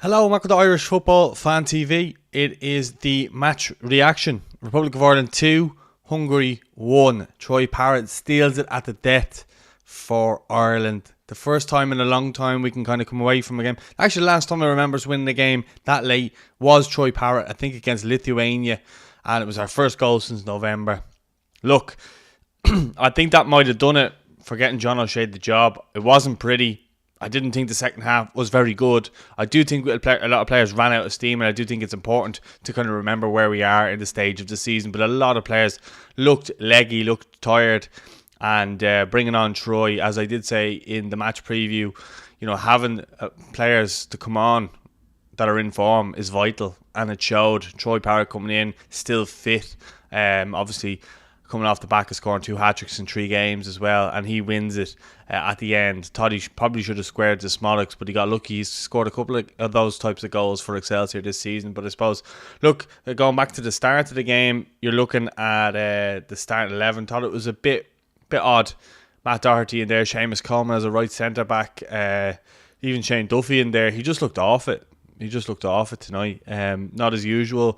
Hello, welcome to Irish Football Fan TV. It is the match reaction. Republic of Ireland 2, Hungary 1. Troy Parrott steals it at the death for Ireland. The first time in a long time we can kind of come away from a game. Actually, the last time I remember us winning the game that late was Troy Parrott, I think against Lithuania. And it was our first goal since November. Look, I think that might have done it for getting John O'Shea the job. It wasn't pretty. I didn't think the second half was very good. I do think a lot of players ran out of steam, and I do think it's important to kind of remember where we are in the stage of the season. But a lot of players looked leggy, looked tired, and bringing on Troy, as I did say in the match preview, you know, having players to come on that are in form is vital, and it showed. Troy Parrott coming in, still fit, obviously coming off the back of scoring 2 hat-tricks in 3 games as well, and he wins it at the end. Thought he probably should have squared to Smolix, but he got lucky. He's scored a couple of those types of goals for Excelsior this season. But I suppose, look, going back to the start of the game, you're looking at the starting 11. Thought it was a bit odd. Matt Doherty in there, Seamus Coleman as a right centre-back, even Shane Duffy in there. He just looked off it. He just looked off it tonight. Not as usual.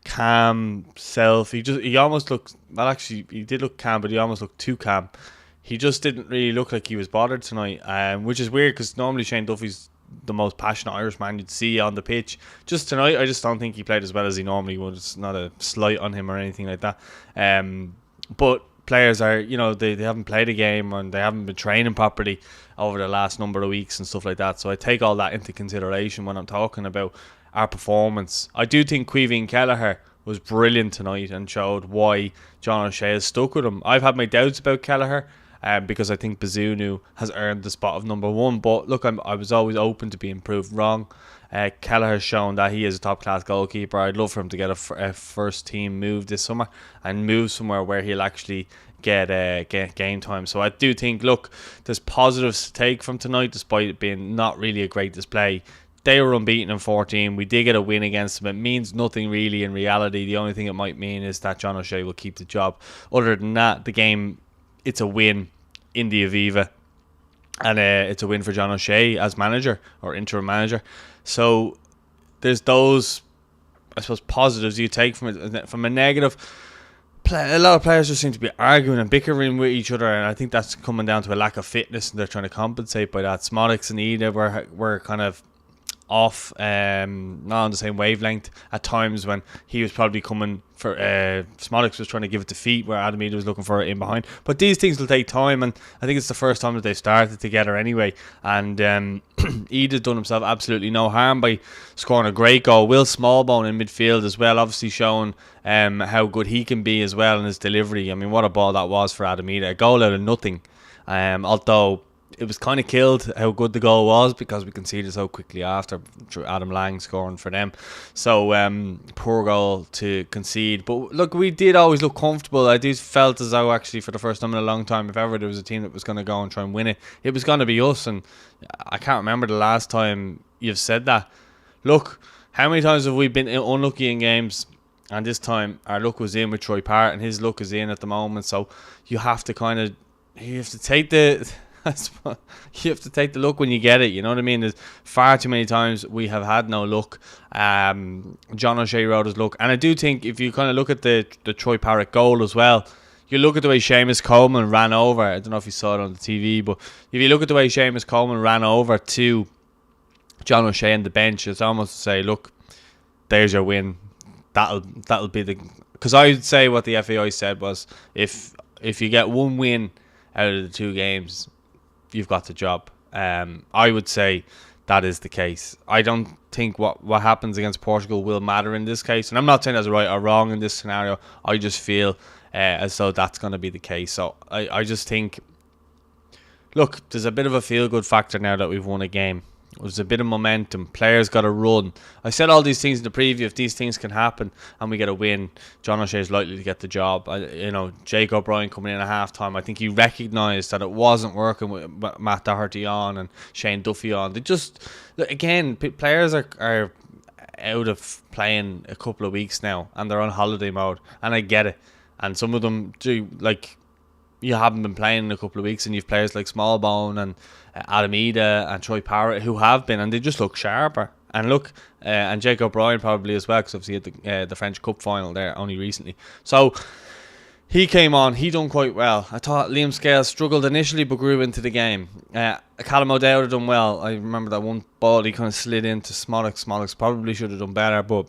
Calm self. He almost looked, well, actually he did look calm, but he almost looked too calm. He just didn't really look like he was bothered tonight, which is weird because normally Shane Duffy's the most passionate Irishman you'd see on the pitch. Just tonight, I just don't think he played as well as he normally would. It's not a slight on him or anything like that. But players are, you know, they haven't played a game and they haven't been training properly over the last number of weeks and stuff like that. So I take all that into consideration when I'm talking about our performance. I do think Caoimhín Kelleher was brilliant tonight and showed why John O'Shea has stuck with him. I've had my doubts about Kelleher because I think Bazunu has earned the spot of number 1. But look, I was always open to being proved wrong. Kelleher has shown that he is a top-class goalkeeper. I'd love for him to get a first-team move this summer and move somewhere where he'll actually get game time. So I do think, look, there's positives to take from tonight, despite it being not really a great display. They were unbeaten in 14. We did get a win against them. It means nothing really in reality. The only thing it might mean is that John O'Shea will keep the job. Other than that, the game, it's a win in the Aviva. And it's a win for John O'Shea as manager or interim manager. So there's those, I suppose, positives you take from it. From a negative, a lot of players just seem to be arguing and bickering with each other, and I think that's coming down to a lack of fitness, and they're trying to compensate by that. Smolix and Idah were kind of off, not on the same wavelength at times when he was probably coming for Smolix was trying to give it to feet where Idah was looking for it in behind. But these things will take time, and I think it's the first time that they've started together anyway. And Idah done himself absolutely no harm by scoring a great goal. Will Smallbone in midfield as well, obviously showing how good he can be as well in his delivery. I mean, what a ball that was for Idah. A goal out of nothing, although it was kind of killed how good the goal was because we conceded so quickly after through Adam Lang scoring for them. So poor goal to concede. But look, we did always look comfortable. I just felt as though actually for the first time in a long time, if ever there was a team that was going to go and try and win it, it was going to be us. And I can't remember the last time you've said that. Look, how many times have we been unlucky in games? And this time our luck was in with Troy Parrott, and his luck is in at the moment. So you have to take the you have to take the luck when you get it, you know what I mean? There's far too many times we have had no luck. John O'Shea rode his luck, and I do think if you kind of look at the Troy Parrott goal as well, you look at the way Seamus Coleman ran over. I don't know if you saw it on the TV, but if you look at the way Seamus Coleman ran over to John O'Shea on the bench, it's almost to say, look, there's your win. That'll be the, because I would say what the FAI said was if you get one win out of the 2 games, you've got the job. I would say that is the case. I don't think what happens against Portugal will matter in this case, and I'm not saying that's right or wrong in this scenario. I just feel as though that's going to be the case. So I just think, look, there's a bit of a feel-good factor now that we've won a game. There's a bit of momentum. Players got to run. I said all these things in the preview. If these things can happen and we get a win, John O'Shea is likely to get the job. Jake O'Brien coming in at half-time, I think he recognised that it wasn't working with Matt Doherty on and Shane Duffy on. They just, again, players are out of playing a couple of weeks now and they're on holiday mode, and I get it. And some of them do, like, you haven't been playing in a couple of weeks, and you've players like Smallbone and Adam Idah and Troy Parrott who have been, and they just look sharper. And look, and Jake O'Brien probably as well, because obviously he had the French Cup final there only recently. So he came on, he done quite well. I thought Liam Scales struggled initially but grew into the game. Callum O'Dowd had done well. I remember that one ball he kind of slid into Smollett. Smollett probably should have done better, but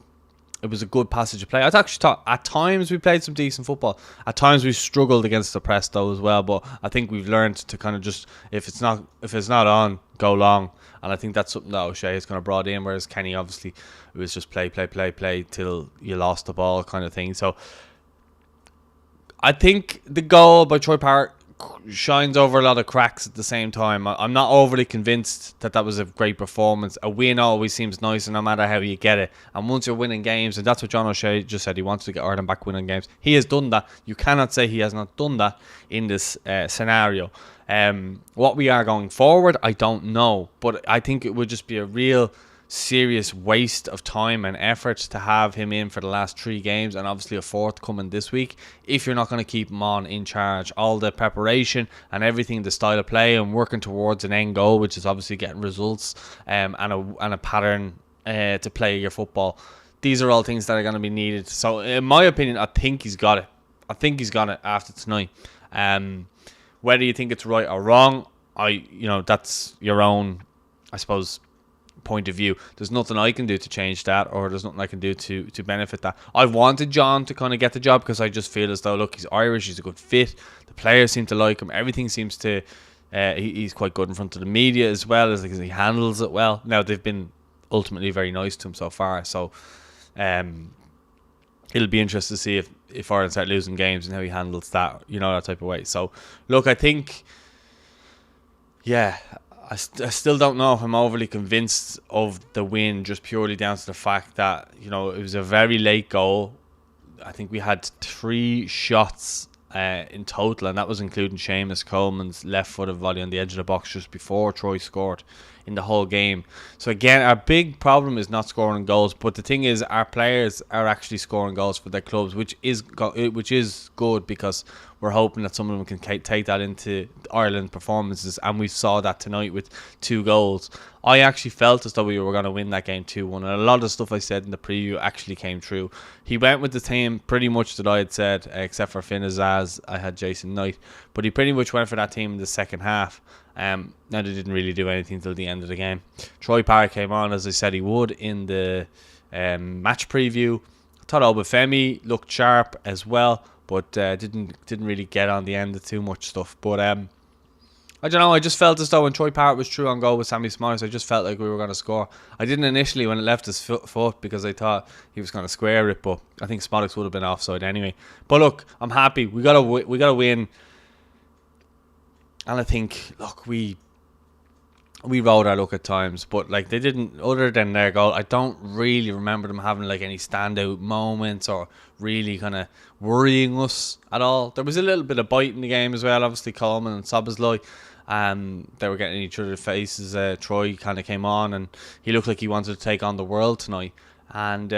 it was a good passage of play. I actually thought at times we played some decent football. At times we struggled against the press though as well, but I think we've learned to kind of just, if it's not on, go long. And I think that's something that O'Shea has kind of brought in, whereas Kenny obviously it was just play till you lost the ball kind of thing. So I think the goal by Troy Parrott shines over a lot of cracks at the same time. I'm not overly convinced that was a great performance. A win always seems nicer no matter how you get it. And once you're winning games, and that's what John O'Shea just said, he wants to get Ireland back winning games. He has done that. You cannot say he has not done that in this scenario. What we are going forward, I don't know. But I think it would just be a real serious waste of time and effort to have him in for the last 3 games, and obviously a 4th coming this week, if you're not going to keep him on in charge. All the preparation and everything, the style of play and working towards an end goal, which is obviously getting results, and a pattern to play your football. These are all things that are going to be needed. So in my opinion, I think he's got it. I think he's got it after tonight. Whether you think it's right or wrong, that's your own, I suppose, point of view. There's nothing I can do to change that, or there's nothing I can do to benefit that. I wanted John to kind of get the job because I just feel as though, look, he's Irish, he's a good fit, the players seem to like him, everything seems to he's quite good in front of the media as well, as he handles it well. Now they've been ultimately very nice to him so far, so it'll be interesting to see if Ireland start losing games and how he handles that, that type of way. So look, I think I still don't know if I'm overly convinced of the win, just purely down to the fact that, it was a very late goal. I think we had 3 shots in total, and that was including Seamus Coleman's left-footed volley on the edge of the box just before Troy scored in the whole game. So again, our big problem is not scoring goals, but the thing is our players are actually scoring goals for their clubs, which is good, because we're hoping that some of them can take that into Ireland performances, and we saw that tonight with 2 goals. I actually felt as though we were going to win that game 2-1, and a lot of the stuff I said in the preview actually came true. He went with the team pretty much that I had said, except for Finn Azaz. I had Jason Knight, but he pretty much went for that team in the second half. Now they didn't really do anything till the end of the game. Troy Parrott came on, as I said he would, in the match preview. I thought Obafemi looked sharp as well, but didn't really get on the end of too much stuff. But I don't know, I just felt as though when Troy Parrott was true on goal with Sammy Smollett, I just felt like we were going to score. I didn't initially when it left his foot, because I thought he was going to square it, but I think Smollett would have been offside anyway. But look, I'm happy. We got to win. And I think, look, we rode our luck at times, but like they didn't, other than their goal, I don't really remember them having like any standout moments or really kind of worrying us at all. There was a little bit of bite in the game as well, obviously Coleman and Szoboszlai. They were getting each other's faces. Troy kind of came on and he looked like he wanted to take on the world tonight. And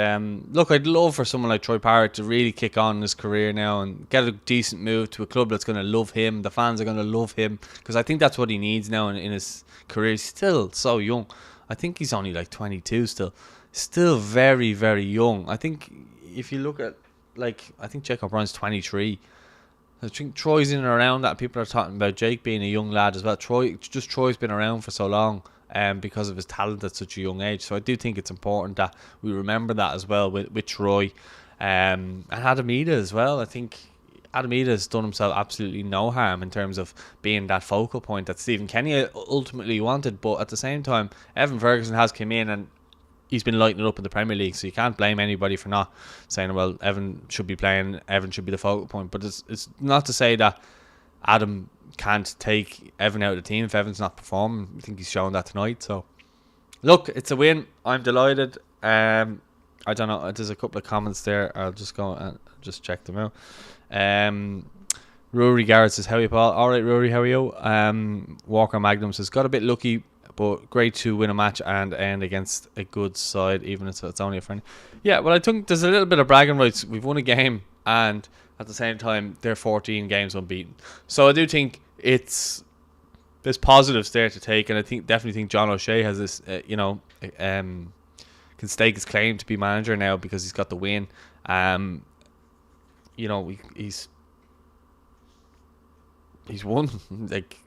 look, I'd love for someone like Troy Parrott to really kick on in his career now and get a decent move to a club that's going to love him. The fans are going to love him, because I think that's what he needs now in his career. He's still so young. I think he's only like 22 still very, very young. I think if you look at, like, I think Jake O'Brien's 23. I think Troy's in and around that. People are talking about Jake being a young lad as well. Troy's been around for so long. Because of his talent at such a young age. So I do think it's important that we remember that as well with Troy. And Adam Idah as well. I think Adam Idah has done himself absolutely no harm in terms of being that focal point that Stephen Kenny ultimately wanted. But at the same time, Evan Ferguson has come in and he's been lighting it up in the Premier League. So you can't blame anybody for not saying, well, Evan should be playing, Evan should be the focal point. But it's not to say that Adam can't take Evan out of the team if Evan's not performing. I think he's shown that tonight. So look, it's a win. I'm delighted. I don't know, there's a couple of comments there. I'll just go and just check them out. Rory Garrett says, how are you, Paul? Alright, Rory, how are you? Walker Magnum says, got a bit lucky, but great to win a match and end against a good side, even if it's only a friend. Yeah, well, I think there's a little bit of bragging rights. We've won a game, and at the same time, they're 14 games unbeaten. So I do think there's positives there to take, and I definitely think John O'Shea has this, can stake his claim to be manager now because he's got the win. You know, he's won. Like,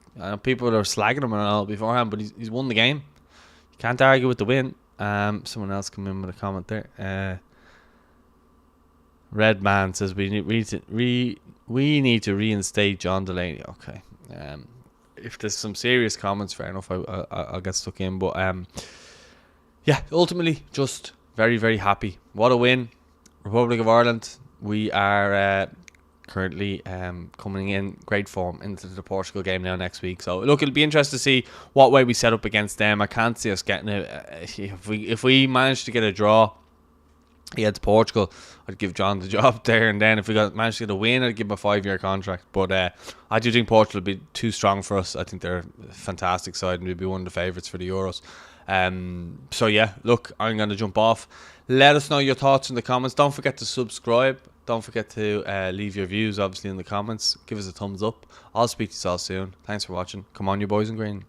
people are slagging him and all beforehand, but he's won the game. You can't argue with the win. Someone else come in with a comment there. Red Man says we need to reinstate John Delaney. Okay. If there's some serious comments, fair enough, I'll get stuck in. But yeah, ultimately, just very, very happy. What a win. Republic of Ireland. We are currently coming in great form into the Portugal game now next week. So look, it'll be interesting to see what way we set up against them. I can't see us getting it. If we manage to get a draw against Portugal, I'd give John the job there and then. If we managed to get a win, I'd give him a 5-year contract. But I do think Portugal will be too strong for us. I think they're a fantastic side and we'll be one of the favourites for the Euros. So yeah, look, I'm going to jump off. Let us know your thoughts in the comments. Don't forget to subscribe. Don't forget to leave your views, obviously, in the comments. Give us a thumbs up. I'll speak to you all soon. Thanks for watching. Come on, you boys in green.